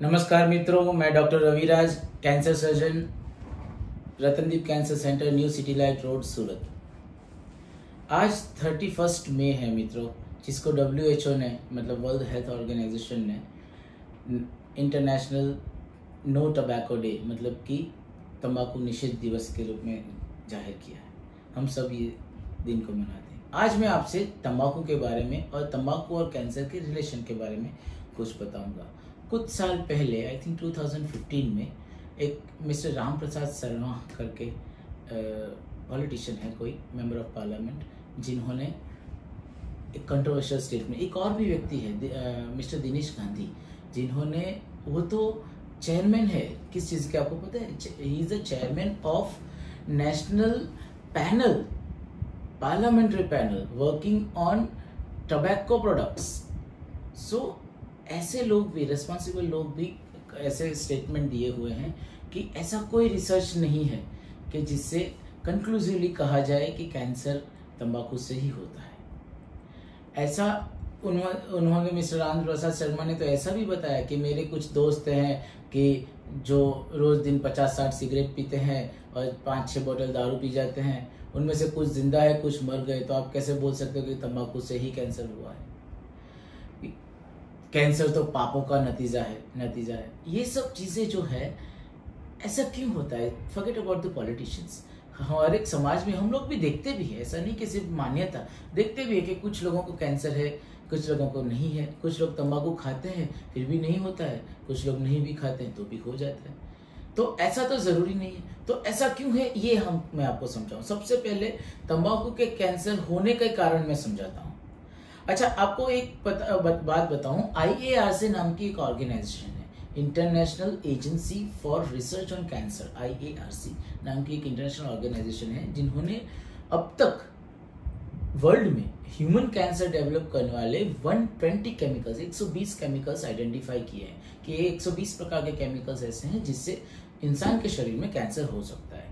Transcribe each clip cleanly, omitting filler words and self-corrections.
नमस्कार मित्रों, मैं doctor Raviraj, cancer surgeon, Ratandeep cancer centre, new city light road, Surat. आज 31 मई है मित्रों, जिसको WHO ने मतलब वर्ल्ड हेल्थ ऑर्गेनाइजेशन ने इंटरनेशनल नो टबैको डे मतलब कि तंबाकू निषेध दिवस के रूप में जाहिर किया है। हम सब ये दिन को मनाते हैं। आज मैं आपसे तंबाकू के बारे में और तंबाकू और कैंसर के रिलेशन के बारे में कुछ बताऊंगा। कुछ साल पहले, आई थिंक 2015 में, एक मिस्टर राम प्रसाद शर्मा करके पॉलिटिशियन है, कोई मेंबर ऑफ पार्लियामेंट, जिन्होंने एक कंट्रोवर्शियल स्टेटमेंट, एक और भी व्यक्ति है मिस्टर दिनेश गांधी, जिन्होंने, वो तो चेयरमैन है किस चीज़ के आपको पता है? He is the chairman of national panel, parliamentary panel working on tobacco products. So ऐसे लोग भी, रिस्पॉन्सिबल लोग भी ऐसे स्टेटमेंट दिए हुए हैं कि ऐसा कोई रिसर्च नहीं है कि जिससे कंक्लूसिवली कहा जाए कि कैंसर तंबाकू से ही होता है। ऐसा उन्होंने मिस्टर राम प्रसाद शर्मा ने तो ऐसा भी बताया कि मेरे कुछ दोस्त हैं कि जो रोज दिन 50-60 सिगरेट पीते हैं और 5-6 बोतल दारू पी जाते हैं, उनमें से कुछ जिंदा है, कुछ मर गए, तो आप कैसे बोल सकते हो कि तंबाकू से ही कैंसर हुआ है? कैंसर तो पापों का नतीजा है। ये सब चीजें जो है, ऐसा क्यों होता है? Forget about the politicians. हमारे एक समाज में हम लोग भी देखते भी है, ऐसा नहीं कि सिर्फ मान्यता, देखते भी है कि कुछ लोगों को कैंसर है, कुछ लोगों को नहीं है। कुछ लोग तंबाकू खाते हैं फिर भी नहीं होता है, कुछ लोग नहीं भी खाते हैं तो भी हो जाता है। तो ऐसा तो जरूरी नहीं है। तो ऐसा क्यों है ये मैं आपको समझाऊं। सबसे पहले तंबाकू के कैंसर होने के कारण मैं समझाता हूँ। अच्छा, आपको एक बात बताऊं, IARC नाम की एक ऑर्गेनाइजेशन है, international agency for research on cancer. IARC नाम की एक इंटरनेशनल ऑर्गेनाइजेशन है, जिन्होंने अब तक वर्ल्ड में ह्यूमन कैंसर डेवलप करने वाले 120 केमिकल्स, 120 केमिकल्स आइडेंटिफाई किए हैं कि ये 120 प्रकार के केमिकल्स ऐसे हैं जिससे इंसान के शरीर में कैंसर हो सकता है।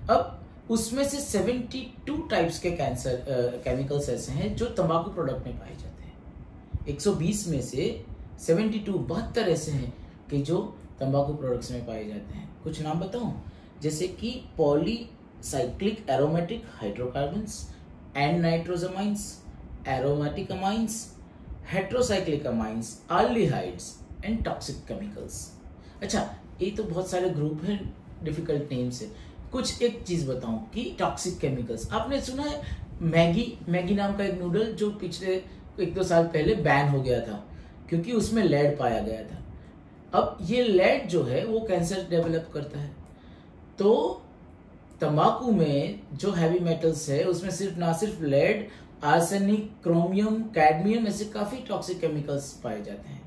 अब उसमें से 72 टाइप्स के कैंसर केमिकल्स ऐसे हैं जो तंबाकू प्रोडक्ट में पाए जाते हैं। 120 में से 72 ऐसे हैं कि जो तंबाकू प्रोडक्ट्स में पाए जाते हैं। कुछ नाम बताऊं, जैसे कि polycyclic aromatic hydrocarbons, and nitrosamines, aromatic amines, heterocyclic amines, aldehydes and toxic chemicals. अच्छा, ये तो बहुत सारे ग्रुप हैं, डिफिकल्ट नेम से। कुछ एक चीज बताऊं कि टॉक्सिक केमिकल्स, आपने सुना है मैगी नाम का एक नूडल जो पिछले 1-2 साल पहले बैन हो गया था क्योंकि उसमें लेड पाया गया था। अब ये लेड जो है वो कैंसर डेवलप करता है। तो तंबाकू में जो हैवी मेटल्स है उसमें ना सिर्फ लेड, आर्सेनिक, क्रोमियम, कैडमियम, ऐसे काफी टॉक्सिक केमिकल्स पाए जाते हैं।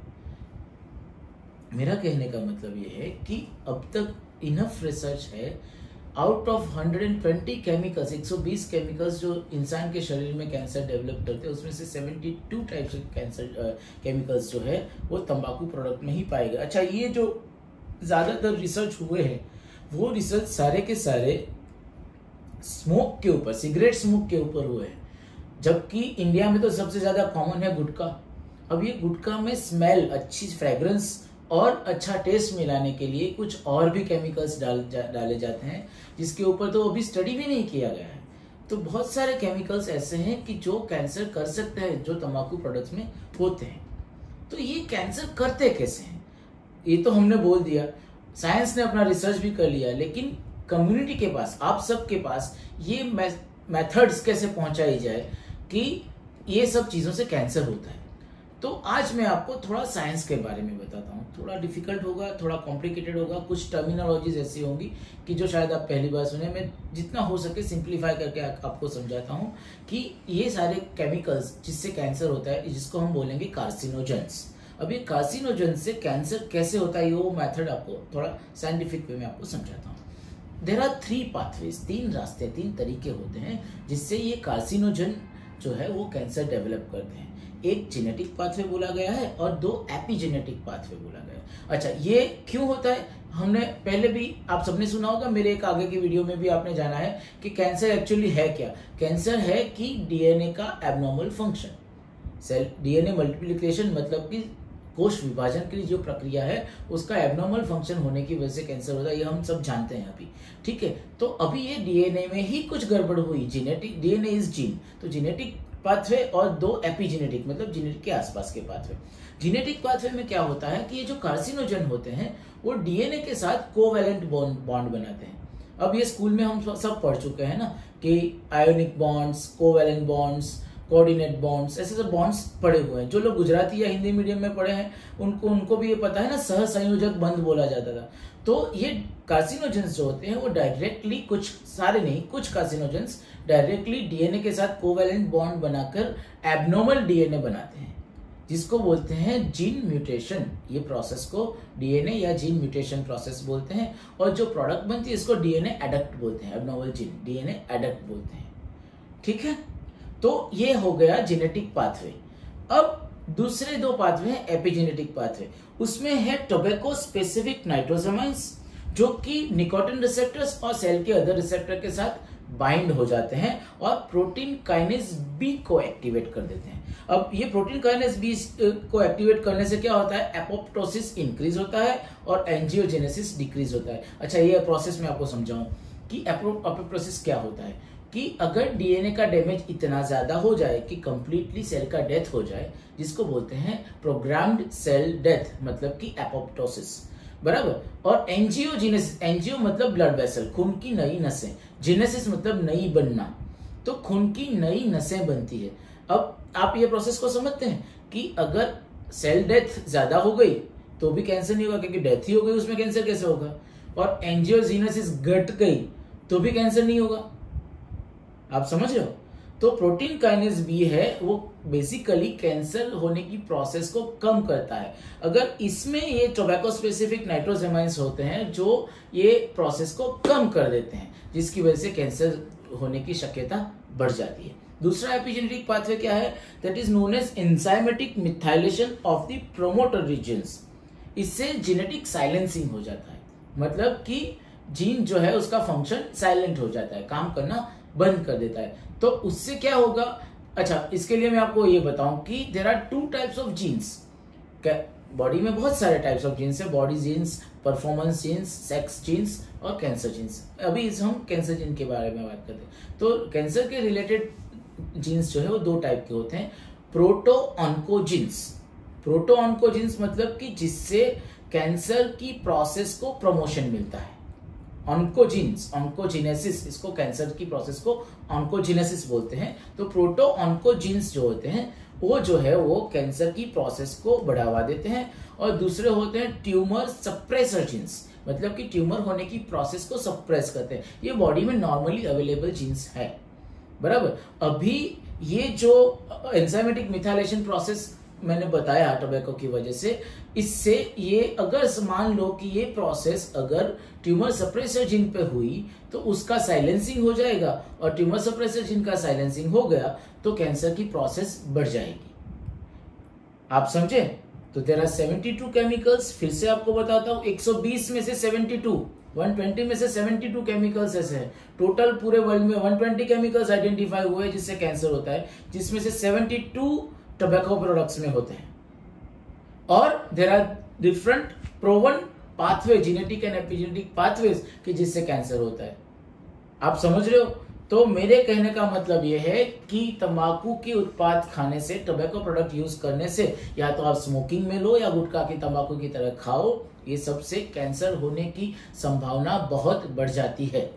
मेरा कहने का मतलब ये है कि अब तक इनफ रिसर्च है, आउट ऑफ 120 केमिकल्स, 120 केमिकल्स जो इंसान के शरीर में कैंसर डेवलप करते हैं, उसमें से 72 टाइप्स ऑफ कैंसर केमिकल्स जो है वो तंबाकू प्रोडक्ट में ही पाए गए। अच्छा, ये जो ज्यादातर रिसर्च हुए हैं वो रिसर्च सारे के सारे स्मोक के ऊपर, सिगरेट स्मोक के ऊपर हुए हैं, जबकि इंडिया में तो सबसे ज्यादा कॉमन है गुटखा। अब ये गुटखा में स्मेल, अच्छी फ्रेग्रेंस और अच्छा टेस्ट मिलाने के लिए कुछ और भी केमिकल्स डाले जाते हैं, जिसके ऊपर तो अभी स्टडी भी नहीं किया गया है। तो बहुत सारे केमिकल्स ऐसे हैं कि जो कैंसर कर सकते हैं, जो तंबाकू प्रोडक्ट्स में होते हैं। तो ये कैंसर करते कैसे हैं ये तो हमने बोल दिया, साइंस ने अपना रिसर्च भी कर लिया, लेकिन कम्युनिटी के पास, आप सबके पास ये मेथड्स कैसे पहुंचाई जाए कि ये सब चीजों से कैंसर होता है। तो आज मैं आपको थोड़ा साइंस के बारे में बताता हूँ। थोड़ा डिफिकल्ट होगा, थोड़ा कॉम्प्लिकेटेड होगा, कुछ टर्मिनोलॉजीज ऐसी होंगी कि जो शायद आप पहली बार सुने। मैं जितना हो सके सिंप्लीफाई करके आपको समझाता हूँ कि ये सारे केमिकल्स जिससे कैंसर होता है, जिसको हम बोलेंगे कार्सिनोजेंस। अब ये कार्सिनोजेन से कैंसर कैसे होता है, वो मेथड आपको थोड़ा साइंटिफिक वे में आपको समझाता हूँ। देयर आर 3 पाथवेज, 3 रास्ते, 3 तरीके होते हैं जिससे ये कार्सिनोजेन जो है वो कैंसर डेवलप करते हैं। एक जेनेटिक पाथवे बोला गया है और 2 एपिजेनेटिक पाथवे बोला गया है। अच्छा, ये क्यों होता है? हमने पहले भी आप सबने सुना होगा, मेरे एक आगे की वीडियो में भी आपने जाना है कि कैंसर एक्चुअली है क्या। कैंसर है कि DNA का abnormal function, cell DNA multiplication, मतलब कि कोश विभाजन की जो प्रक्रिया है उसका एबनॉर्मल फंक्शन होने की वजह से कैंसर होता है, ये हम सब जानते हैं अभी। ठीक है, तो अभी ये डीएनए में ही कुछ गड़बड़ हुई, जेनेटिक, डीएनए इज जीन, तो जेनेटिक पाथवे और दो एपिजेनेटिक मतलब जेनेटिक के आसपास के पाथवे। जेनेटिक पाथवे में क्या होता है कि ये जो कार्सिनोजन होते हैं वो डीएनए के साथ कोवैलेंट बॉन्ड बनाते हैं। अब ये स्कूल में हम सब पढ़ चुके हैं ना कि ionic bonds, covalent bonds, coordinate bonds, ऐसे सब बॉन्ड्स पढ़े हुए हैं। जो लोग गुजराती या हिंदी मीडियम में पढ़े हैं उनको भी ये पता है ना, सहसंयोजक बंध बोला जाता था। तो ये कार्सिनोजेंस जो होते हैं वो डायरेक्टली, कुछ सारे नहीं, कुछ कार्सिनोजेंस डायरेक्टली डीएनए के साथ कोवैलेंट बॉन्ड बनाकर एबनॉर्मल डीएनए बनाते हैं, जिसको बोलते हैं जीन म्यूटेशन। ये प्रोसेस को डीएनए या जीन म्यूटेशन प्रोसेस बोलते हैं, और जो प्रोडक्ट बनती है इसको डीएनए एडक्ट बोलते हैं, एबनॉर्मल जीन डीएनए एडक्ट बोलते हैं। ठीक है, तो ये हो गया जेनेटिक पाथवे। अब दूसरे दो पाथवे हैं एपिजेनेटिक पाथवे, उसमें है टोबैको स्पेसिफिक नाइट्रोसामाइन्स जो कि निकोटिन रिसेप्टर्स और सेल के अदर रिसेप्टर के साथ बाइंड हो जाते हैं और प्रोटीन काइनेज बी को एक्टिवेट कर देते हैं। अब ये प्रोटीन काइनेज बी को एक्टिवेट करने से क्या होता है, एपोप्टोसिस इंक्रीज होता है और एंजियोजेनेसिस डिक्रीज होता है। अच्छा, ये प्रोसेस मैं आपको समझाऊं कि एपोप्टोसिस क्या होता है, कि अगर डीएनए का डैमेज इतना ज्यादा हो जाए कि कंप्लीटली सेल का डेथ हो जाए, जिसको बोलते हैं प्रोग्राम्ड सेल डेथ, मतलब कि एपोप्टोसिस, बराबर। और एंजियोजेनेसिस, एंजियो मतलब ब्लड वेसल, खून की नई नसें, जेनेसिस मतलब नई बनना, तो खून की नई नसें बनती है। अब आप ये प्रोसेस को समझते हैं कि अगर सेल डेथ ज्यादा हो गई तो भी कैंसर नहीं होगा, क्योंकि डेथ ही हो गई, उसमें कैंसर कैसे होगा। और एंजियोजेनेसिस घट गई तो भी कैंसर नहीं होगा। आप समझ रहे हो। तो प्रोटीन काइनेज बी है वो बेसिकली कैंसर होने की प्रोसेस को कम करता है। अगर इसमें ये टोबैको स्पेसिफिक नाइट्रोसामाइन्स होते हैं जो ये प्रोसेस को कम कर देते हैं, जिसकी वजह से कैंसर होने की शक्यता बढ़ जाती है। दूसरा एपिजेनेटिक पाथवे क्या है, that is known as enzymatic methylation of the promoter regions. इससे जेनेटिक साइलेंसिंग हो जाता है, मतलब कि जीन जो है उसका फंक्शन साइलेंट हो जाता है, काम करना बंद कर देता है। तो उससे क्या होगा, अच्छा इसके लिए मैं आपको ये बताऊं कि there are two types of genes. Body में बहुत सारे टाइप्स ऑफ जीन्स है, body genes, performance genes, sex genes और कैंसर जीन्स। अभी हम कैंसर जीन के बारे में बात करते हैं। तो कैंसर के रिलेटेड जीन्स जो है वो दो टाइप के होते हैं, प्रोटो ऑन्कोजीन्स। प्रोटो ऑन्कोजीन्स मतलब कि जिससे कैंसर की प्रोसेस को प्रमोशन मिलता है। ऑन्कोजीन्स, ऑन्कोजेनेसिस, इसको कैंसर की प्रोसेस को ऑन्कोजेनेसिस बोलते हैं। तो प्रोटो ऑन्कोजीन्स जो होते हैं वो जो है वो कैंसर की प्रोसेस को बढ़ावा देते हैं। और दूसरे होते हैं ट्यूमर सप्रेसर जीन्स, मतलब कि ट्यूमर होने की प्रोसेस को सप्रेस करते हैं। ये बॉडी में नॉर्मली अवेलेबल जीन्स है, बराबर। अभी ये जो एंजाइमेटिक मिथाइलेशन प्रोसेस मैंने बताया टोबैको की वजह से, इससे ये अगर मान लो कि ये प्रोसेस अगर ट्यूमर सप्रेसर जीन पे हुई तो उसका साइलेंसिंग हो जाएगा, और ट्यूमर सप्रेसर जीन का साइलेंसिंग हो गया तो कैंसर की प्रोसेस बढ़ जाएगी। आप समझे। तो देयर आर 72 केमिकल्स, फिर से आपको बताता हूं, 120 में से 72, 120 में से 72 केमिकल्स ऐसे हैं। टोटल पूरे वर्ल्ड में 120 केमिकल्स आइडेंटिफाई हुए जिससे कैंसर होता है, जिसमें से 72 टोबैको प्रोडक्ट्स में होते हैं। और there are different proven pathway, genetic and epigenetic pathways कि जिससे कैंसर होता है। आप समझ रहे हो। तो मेरे कहने का मतलब यह है कि तंबाकू के उत्पाद खाने से, टोबैको प्रोडक्ट यूज करने से, या तो आप स्मोकिंग में लो या गुटखा की तंबाकू की तरह खाओ, ये सबसे कैंसर होने की संभावना बहुत बढ़ जाती है।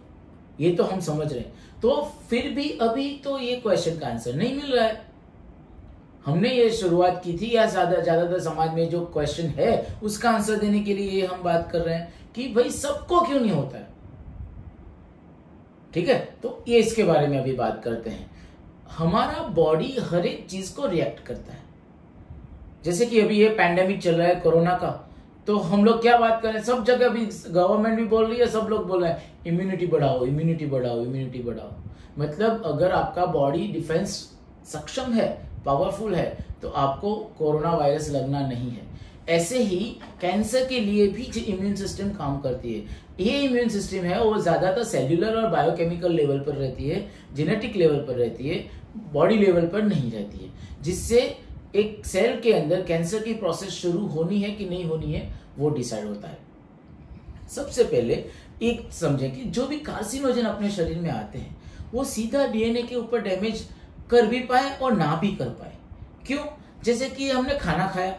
ये तो हम समझ रहे हैं। तो फिर भी अभी तो ये क्वेश्चन का आंसर नहीं मिल रहा है। हमने ये शुरुआत की थी, या ज्यादातर समाज में जो क्वेश्चन है उसका आंसर देने के लिए हम बात कर रहे हैं कि भाई सबको क्यों नहीं होता है। ठीक है, तो ये इसके बारे में अभी बात करते हैं। हमारा बॉडी हर एक चीज को रिएक्ट करता है। जैसे कि अभी ये पैंडेमिक चल रहा है कोरोना का, तो हम लोग क्या बात कर रहे हैं, सब जगह भी गवर्नमेंट भी बोल रही है, सब लोग बोल रहे हैं इम्यूनिटी बढ़ाओ, इम्यूनिटी बढ़ाओ, इम्यूनिटी बढ़ाओ। मतलब अगर आपका बॉडी डिफेंस सक्षम है, पावरफुल है, तो आपको कोरोना वायरस लगना नहीं है। ऐसे ही कैंसर के लिए भी जो इम्यून सिस्टम काम करती है, ये इम्यून सिस्टम है वो ज्यादातर सेल्यूलर और बायोकेमिकल लेवल पर रहती है, जेनेटिक लेवल पर रहती है, बॉडी लेवल पर नहीं रहती है, जिससे एक सेल के अंदर कैंसर की प्रोसेस शुरू होनी है कि नहीं होनी है, वो डिसाइड होता है। सबसे पहले एक समझें कि जो भी कार्सिनोजन अपने शरीर में आते हैं वो सीधा डीएनए के ऊपर डैमेज कर भी पाए और ना भी कर पाए। क्यों? जैसे कि हमने खाना खाया,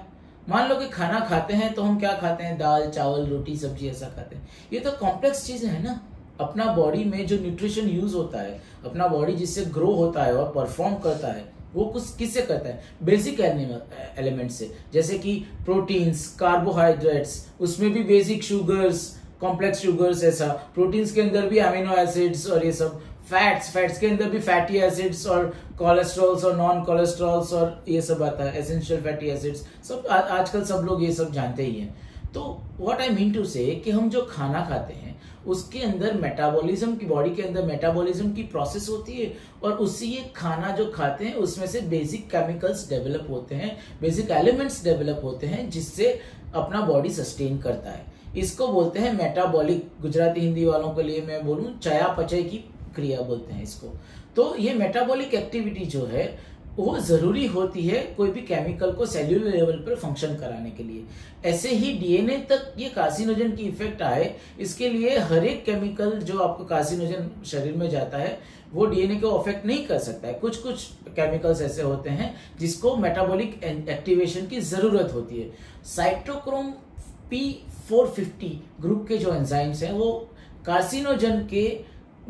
मान लो कि खाना खाते हैं तो हम क्या खाते हैं, दाल चावल रोटी सब्जी ऐसा खाते हैं। ये तो कॉम्प्लेक्स चीजें है ना। अपना बॉडी में जो न्यूट्रिशन यूज होता है, अपना बॉडी जिससे ग्रो होता है और परफॉर्म करता है, वो कुछ किससे करता है, बेसिक एलिमेंट से, जैसे कि प्रोटीन्स, कार्बोहाइड्रेट्स, उसमें भी बेसिक शुगर्स, कॉम्प्लेक्स शुगर्स, ऐसा प्रोटीन्स के अंदर भी अमीनो एसिड्स और ये सब, फैट्स के अंदर भी फैटी एसिड्स और कोलेस्ट्रॉल्स और नॉन कोलेस्ट्रॉल्स और ये सब आता है, एसेंशियल फैटी एसिड्स, सब आजकल सब लोग ये सब जानते ही हैं। तो व्हाट आई मीन टू से कि हम जो खाना खाते हैं उसके अंदर मेटाबॉलिज्म की, बॉडी के अंदर मेटाबॉलिज्म की प्रोसेस होती है और उससे ये खाना जो खाते हैं उसमें से बेसिक केमिकल्स डेवलप होते हैं, बेसिक एलिमेंट्स डेवलप होते हैं जिससे अपना बॉडी सस्टेन करता है। इसको बोलते हैं मेटाबॉलिक, गुजराती हिंदी वालों के लिए मैं बोलूं चयापचय की क्रिया बोलते हैं इसको। तो ये मेटाबॉलिक एक्टिविटी जो है वो जरूरी होती है कोई भी केमिकल को सेल्यूलर लेवल पर फंक्शन कराने के लिए। ऐसे ही डीएनए तक ये कार्सिनोजन की इफेक्ट आए, इसके लिए हर एक केमिकल जो आपको कार्सिनोजन शरीर में जाता है वो डीएनए को अफेक्ट नहीं कर सकता है। कुछ कुछ केमिकल्स ऐसे होते हैं जिसको मेटाबॉलिक एक्टिवेशन की जरूरत होती है। साइटोक्रोम P450 ग्रुप के जो एंजाइम्स हैं वो कार्सिनोजन के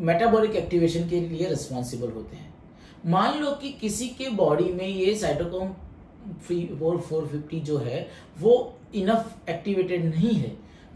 मेटाबॉलिक एक्टिवेशन के लिए रिस्पॉन्सिबल होते हैं। मान लो कि किसी के बॉडी में ये साइटोक्रोम 450 जो है वो इनफ एक्टिवेटेड नहीं है,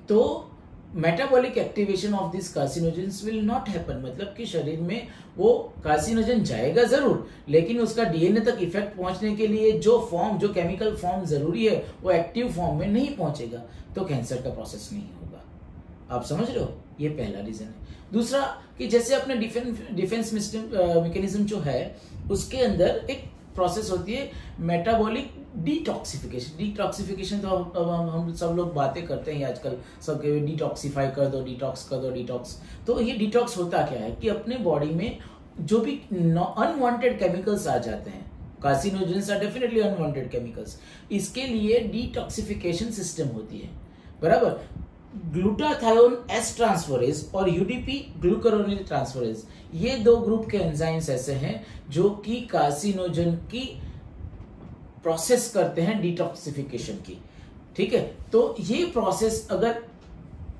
तो metabolic activation of this carcinogens will not happen. मतलब कि शरीर में वो कार्सिनोजन जाएगा जरूर, लेकिन उसका डीएनए तक इफेक्ट पहुंचने के लिए जो फॉर्म, जो केमिकल फॉर्म जरूरी है वो एक्टिव फॉर्म में नहीं पहुंचेगा, तो कैंसर का प्रोसेस नहीं होगा। आप समझ रहे हो? ये पहला रीजन है। दूसरा कि जैसे अपने डिफेंस मैकेनिज्म जो है उसके अंदर एक प्रोसेस होती है मेटाबॉलिक डिटॉक्सिफिकेशन। डिटॉक्सिफिकेशन तो अब हम सब लोग बातें करते हैं आजकल, सबके डिटॉक्सिफाई कर दो, डिटॉक्स कर दो, डिटॉक्स। तो ये डिटॉक्स होता क्या है कि अपने बॉडी में जो भी अनवांटेड केमिकल्स आ जाते हैं, carcinogens are definitely unwanted chemicals, इसके लिए डिटॉक्सिफिकेशन सिस्टम होती है, बराबर। ग्लूटाथायोन एस ट्रांसफरेज और यूडीपी ग्लूकुरोनिल ट्रांसफरेज, ये दो ग्रुप के एंजाइम्स ऐसे हैं जो कि कार्सिनोजन की प्रोसेस करते हैं डिटॉक्सिफिकेशन की। ठीक है, तो ये प्रोसेस अगर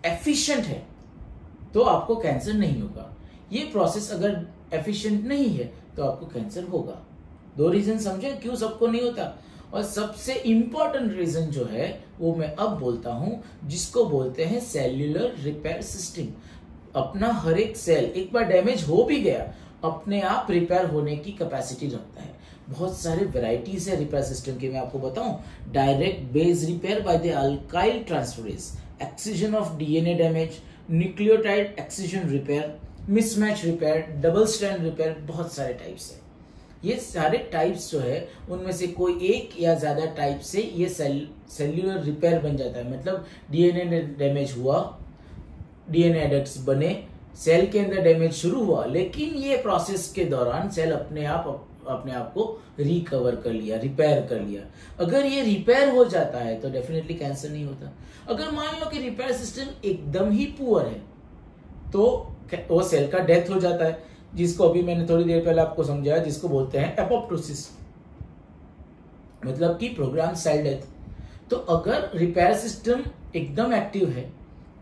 एफिशिएंट है तो आपको कैंसर नहीं होगा, ये प्रोसेस अगर एफिशिएंट नहीं है तो आपको कैंसर होगा। दो रीजन समझे क्यों सबको नहीं होता। और सबसे इंपॉर्टेंट रीजन जो है वो मैं अब बोलता हूं, जिसको बोलते हैं सेल्यूलर रिपेयर सिस्टम। अपना हर एक सेल एक बार डैमेज हो भी गया अपने आप रिपेयर होने की कैपेसिटी रखता है। बहुत सारे वेराइटीज है रिपेयर सिस्टम की, मैं आपको बताऊं। Direct base repair by the alkyl transferase, excision of DNA damage, nucleotide excision repair, mismatch repair, double strand repair, बहुत सारे टाइप्स है। ये सारे टाइप्स जो है उनमें से कोई एक या ज्यादा टाइप से ये सेल्यूलर रिपेयर बन जाता है। मतलब डीएनए डैमेज हुआ, डीएनए एडक्ट्स बने, सेल के अंदर डैमेज शुरू हुआ, लेकिन ये प्रोसेस के दौरान सेल अपने आप को रिकवर कर लिया, रिपेयर कर लिया। अगर ये रिपेयर हो जाता है तो डेफिनेटली कैंसर नहीं होता। अगर मान लो कि रिपेयर सिस्टम एकदम ही पुअर है तो वो सेल का डेथ हो जाता है, जिसको अभी मैंने थोड़ी देर पहले आपको समझाया, जिसको बोलते हैं एपोप्टोसिस, मतलब कि प्रोग्राम सेल डेथ। तो अगर रिपेयर सिस्टम एकदम एक्टिव है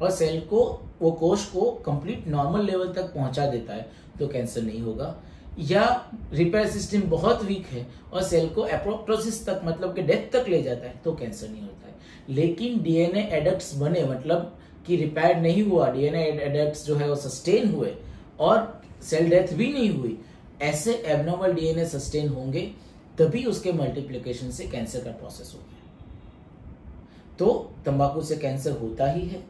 और सेल को, वो कोश को कंप्लीट नॉर्मल लेवल तक पहुंचा देता है तो कैंसर नहीं होगा। या रिपेयर सिस्टम बहुत वीक है और सेल को एपोप्टोसिस तक, मतलब कि डेथ तक ले जाता है तो कैंसर नहीं होता है। लेकिन डीएनए एडक्ट्स बने, मतलब कि रिपेयर नहीं हुआ, डीएनए एडक्ट्स जो है वो सस्टेन हुए और सेल डेथ भी नहीं हुई, ऐसे एबनॉर्मल डीएनए सस्टेन होंगे तभी उसके मल्टीप्लिकेशन से कैंसर का प्रोसेस होगा। तो तंबाकू से कैंसर होता ही है,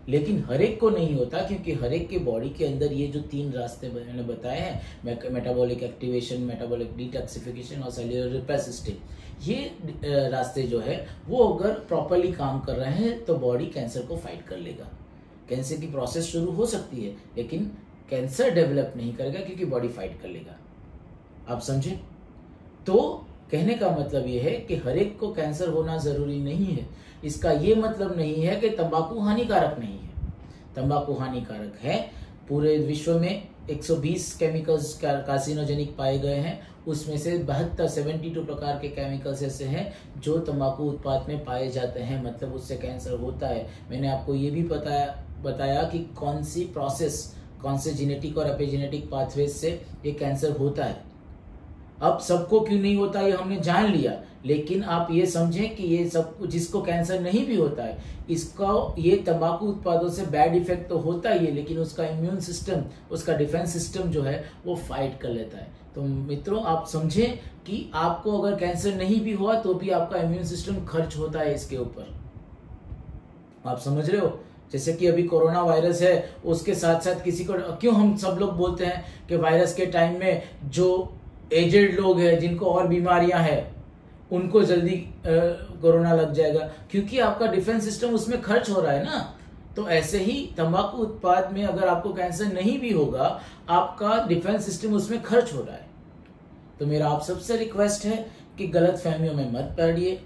लेकिन हर एक को नहीं होता, क्योंकि हर एक के बॉडी के अंदर ये जो तीन रास्ते मैंने बताए हैं, मेटाबॉलिक एक्टिवेशन, मेटाबॉलिक डिटॉक्सिफिकेशन और सेल्यूलर रिपेयर सिस्टम, ये रास्ते जो है वो अगर प्रॉपरली काम कर रहे हैं तो बॉडी कैंसर को फाइट कर लेगा। कैंसर की प्रोसेस शुरू हो सकती है लेकिन कैंसर डेवलप नहीं करेगा क्योंकि बॉडी फाइट कर लेगा। आप समझे? तो कहने का मतलब ये है कि हर एक को कैंसर होना जरूरी नहीं है। इसका ये मतलब नहीं है कि तंबाकू हानिकारक नहीं है। तंबाकू हानिकारक है। पूरे विश्व में 120 केमिकल्स कार्सिनोजेनिक पाए गए हैं, उसमें से 72 प्रकार के केमिकल्स ऐसे हैं जो तंबाकू उत्पाद में पाए जाते हैं, मतलब उससे कैंसर होता है। मैंने आपको ये भी बताया कि कौन सी प्रोसेस, कौन से जेनेटिक और एपिजेनेटिक पाथवेज से ये कैंसर होता है। अब सबको क्यों नहीं होता ये हमने जान लिया, लेकिन आप ये समझें कि ये सब जिसको कैंसर नहीं भी होता है, इसका ये तंबाकू उत्पादों से बैड इफेक्ट तो होता ही है, लेकिन उसका इम्यून सिस्टम, उसका डिफेंस सिस्टम जो है वो फाइट कर लेता है। तो मित्रों, आप समझें कि आपको अगर कैंसर नहीं भी हुआ तो भी आपका इम्यून सिस्टम खर्च होता है इसके ऊपर। आप समझ रहे हो? जैसे कि अभी कोरोना वायरस है, उसके साथ साथ किसी को, क्यों हम सब लोग बोलते हैं कि वायरस के टाइम में जो एजेड लोग हैं, जिनको और बीमारियां हैं, उनको जल्दी कोरोना लग जाएगा, क्योंकि आपका डिफेंस सिस्टम उसमें खर्च हो रहा है ना। तो ऐसे ही तंबाकू उत्पाद में अगर आपको कैंसर नहीं भी होगा, आपका डिफेंस सिस्टम उसमें खर्च हो रहा है। तो मेरा आप सबसे रिक्वेस्ट है कि गलत फहमियों में मत पड़िए,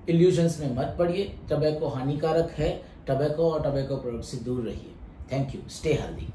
इल्यूजन्स में मत पड़िए। टबैको हानिकारक है, टबैको और टबैको प्रोडक्ट से दूर रहिए। Thank you. Stay healthy.